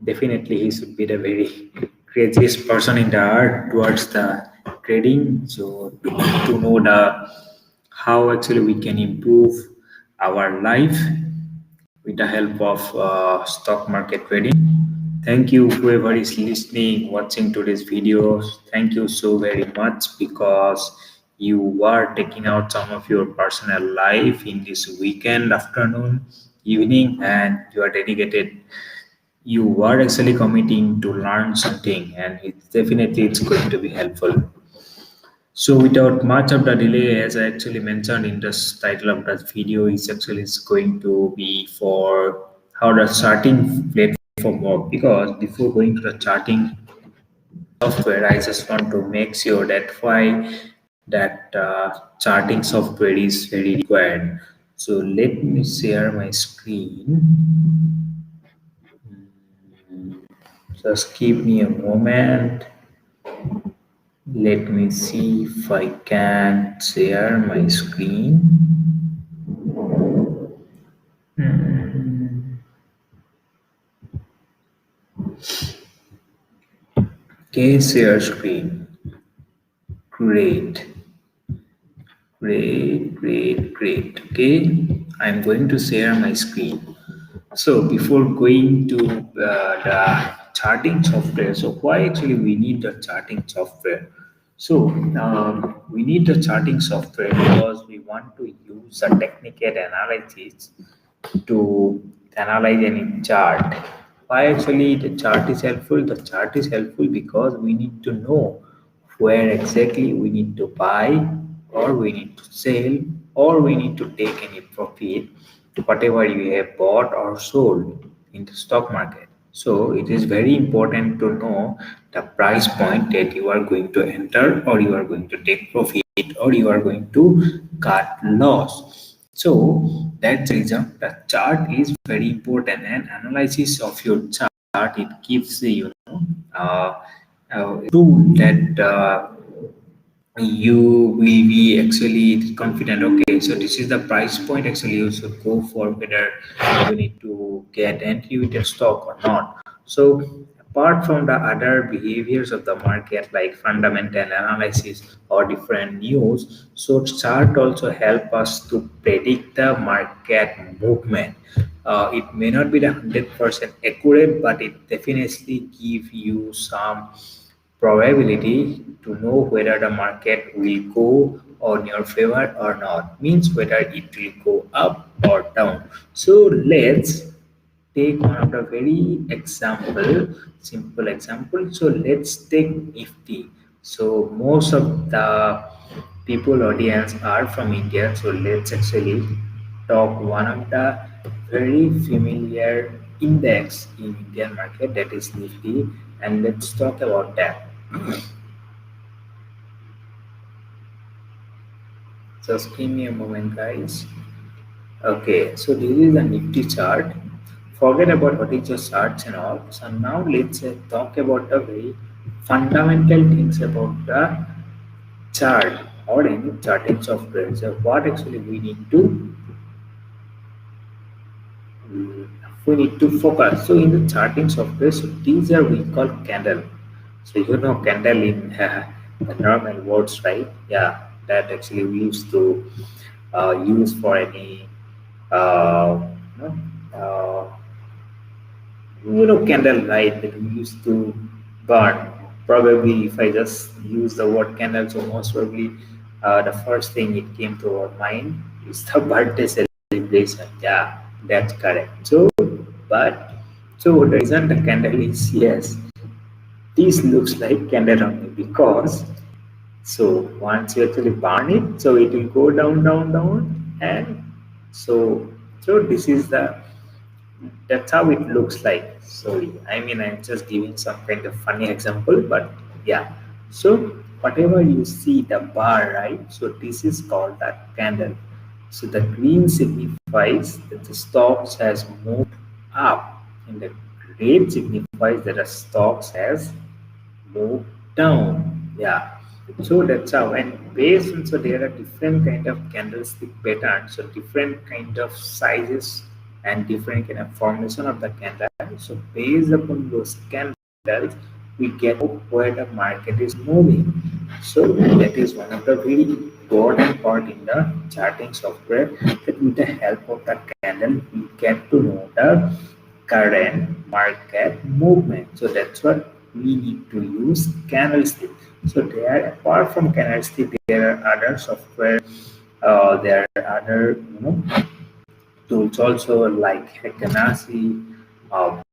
definitely he should be the very craziest person in the earth towards the trading. So to know the how actually we can improve our life with the help of stock market trading. Thank you, whoever is listening, watching today's videos. Thank you so very much because you are taking out some of your personal life in this weekend, afternoon, evening, and you are dedicated. You are actually committing to learn something, and it's going to be helpful. So without much of the delay, as I actually mentioned in the title of that video, is going to be for how the charting platform work. Because before going to the charting software, I just want to make sure that why that charting software is very required. So let me share my screen. Just give me a moment. Let me see if I can share my screen. Okay, share screen. Great, great. Okay, I'm going to share my screen. So before going to the charting software, so why actually we need the charting software? So we need the charting software because we want to use a technical analysis to analyze any chart. Why actually the chart is helpful? The chart is helpful because we need to know where exactly we need to buy or we need to sell or we need to take any profit whatever you have bought or sold in the stock market. So it is very important to know the price point that you are going to enter or you are going to take profit or you are going to cut loss. So that's the reason the chart is very important, and analysis of your chart it gives uh, tool that you will be actually confident. Okay, so this is the price point actually you should go for whether you need to get entry with a stock or not. So apart from the other behaviors of the market like fundamental analysis or different news, so chart also help us to predict the market movement. It may not be the 100% accurate, but it definitely give you some probability to know whether the market will go on your favor or not, means whether it will go up or down. So let's take one of the very simple example. So let's take nifty. So most of the people audience are from India, so let's actually talk one of the very familiar index in Indian market, that is nifty, and let's talk about that. Just give me a moment, guys. Okay, so this is a nifty chart. Forget about what is the charts and all. So now let's talk about the very fundamental things about the chart or any charting software. So what actually we need to focus. So in the charting software, so these are we call candle. So you know candle in the normal words, right? Yeah, that actually we used to use for any uh, you know, candle light that we used to burn. Probably if I just use the word candle, so most probably the first thing it came to our mind is the birthday celebration. Yeah, that's correct. So but so the reason the candle is, yes, this looks like candle only because so once you actually burn it, so it will go down, and so this is the that's how it looks like. Sorry, I mean I'm just giving some kind of funny example, but yeah. So whatever you see the bar, right? So this is called that candle. So the green signifies that the stocks has moved up, and the red signifies that the stocks has moved down. Yeah. So that's how, and based on, so there are different kind of candlestick patterns, so different kind of sizes and different kind of formation of the candle. So based upon those candles, we get where the market is moving. So that is one of the very important part in the charting software, that with the help of the candle we get to know the current market movement. So that's what we need to use candlestick. So there, apart from candlestick, there are other software. There are other tools also like Hekanasi,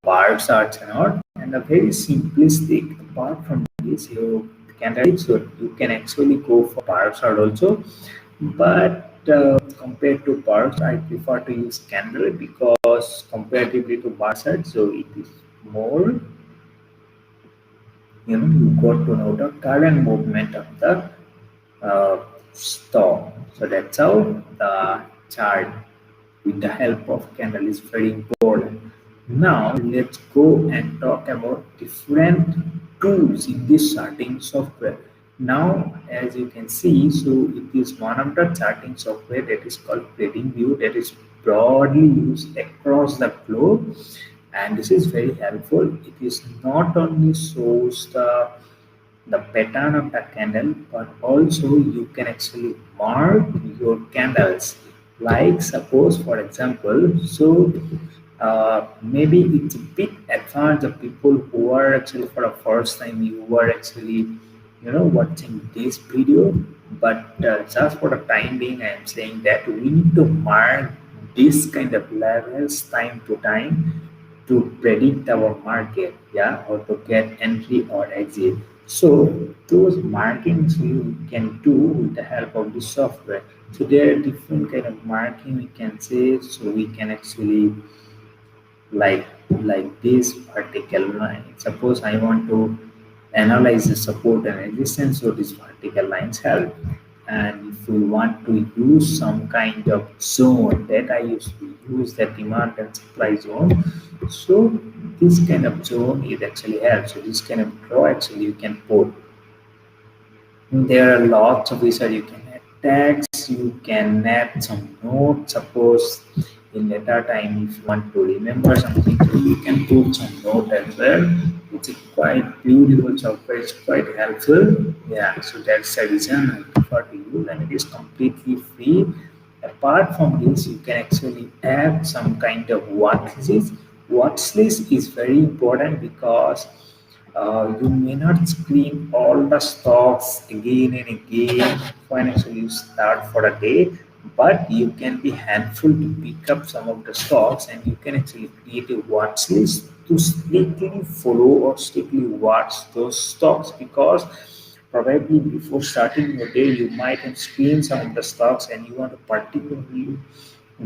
bar charts and all, and a very simplistic. Apart from this, you can so you can actually go for bar chart also, but compared to bar chart, I prefer to use candle because comparatively to bar chart, so it is more, you got to know the current movement of the uh, stock. So that's how the chart with the help of candle is very important. Now let's go and talk about different tools in this charting software. Now as you can see, so it is one of the charting software that is called TradingView, that is broadly used across the globe, and this is very helpful. It is not only shows the pattern of the candle, but also you can actually mark your candles. Like suppose for example, so maybe it's a bit advanced, the people who are actually for the first time you are actually watching this video, but just for the time being I am saying that we need to mark this kind of levels time to time to predict our market, yeah, or to get entry or exit. So those markings you can do with the help of the software. So there are different kind of marking we can say. So we can actually like this vertical line. Suppose I want to analyze the support and resistance, so these vertical lines help. And if we want to use some kind of zone, that I used to use the demand and supply zone. So this kind of zone is actually helps. So this kind of draw actually you can put. There are lots of research. You can add tags, you can add some notes. Suppose in later time, if you want to remember something, so you can put some note as well. It's a quite beautiful software. It's quite helpful. Yeah, so that's the reason I prefer to use, and it is completely free. Apart from this, you can actually add some kind of watch list. Watch list is very important because you may not screen all the stocks again and again when actually you start for a day, but you can be handful to pick up some of the stocks, and you can actually create a watch list to strictly follow or strictly watch those stocks, because probably before starting your day you might have screened some of the stocks and you want to particularly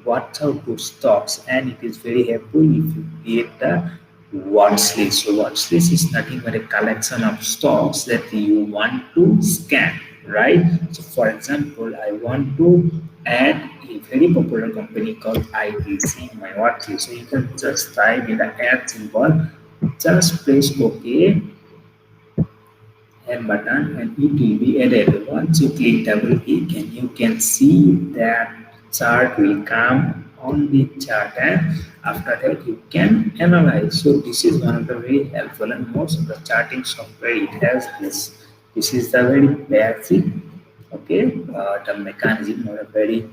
watch out those stocks, and it is very helpful if you create the watch list. So watch list is nothing but a collection of stocks that you want to scan, right? So for example, I want to add a very popular company called ITC in my watch list. So you can just type in the add symbol, just press OK add button, and it will be added. Once you click double click, and you can see that chart will come on the chart, and after that you can analyze. So this is one of the very helpful, and most of the charting software it has this. This is the very basic, okay, the mechanism or a very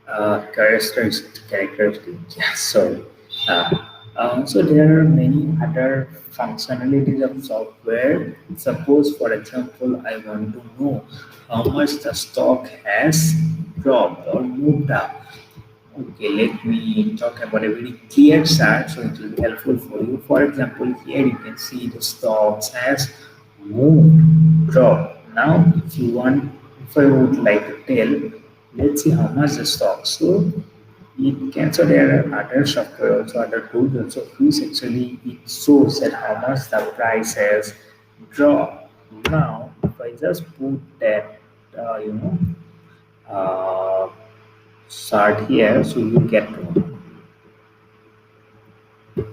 characteristic. Yeah, sorry. Uh, so there are many other functionalities of software. Suppose, for example, I want to know how much the stock has dropped or moved up. Okay, let me talk about a very clear chart so it will be helpful for you. For example, here you can see the stocks has moved, dropped. Now, if I would like to tell, let's see how much the stock. So it can, so there are other software also, other tools also, which actually it shows that how much the price has dropped. Now, if I just put that, uh, you know, uh, chart here, so you get to know.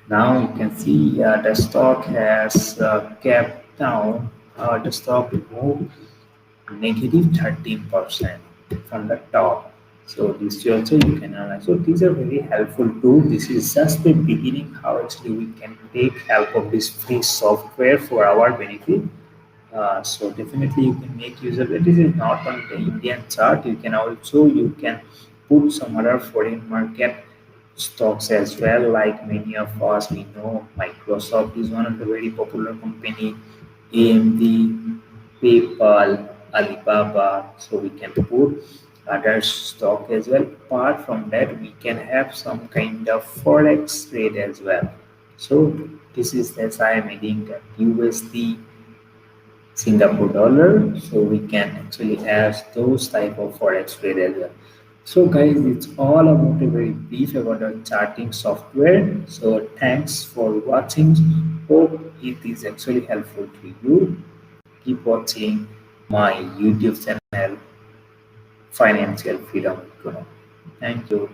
Now you can see the stock has kept down, the stock moved negative 13% from the top. So this also you can analyze. So these are very helpful tools. This is just the beginning how actually we can take help of this free software for our benefit. So definitely you can make use of it. This is not on the Indian chart. You can put some other foreign market stocks as well. Like many of us, we know Microsoft is one of the very popular company. AMD, PayPal, Alibaba. So we can put other stock as well. Apart from that, we can have some kind of forex trade as well. So this is as I am adding USD Singapore dollar, so we can actually have those type of forex trade as well. So guys, it's all about a very brief about the charting software. So thanks for watching. Hope it is actually helpful to you. Keep watching my YouTube channel, Financial Freedom. Thank you.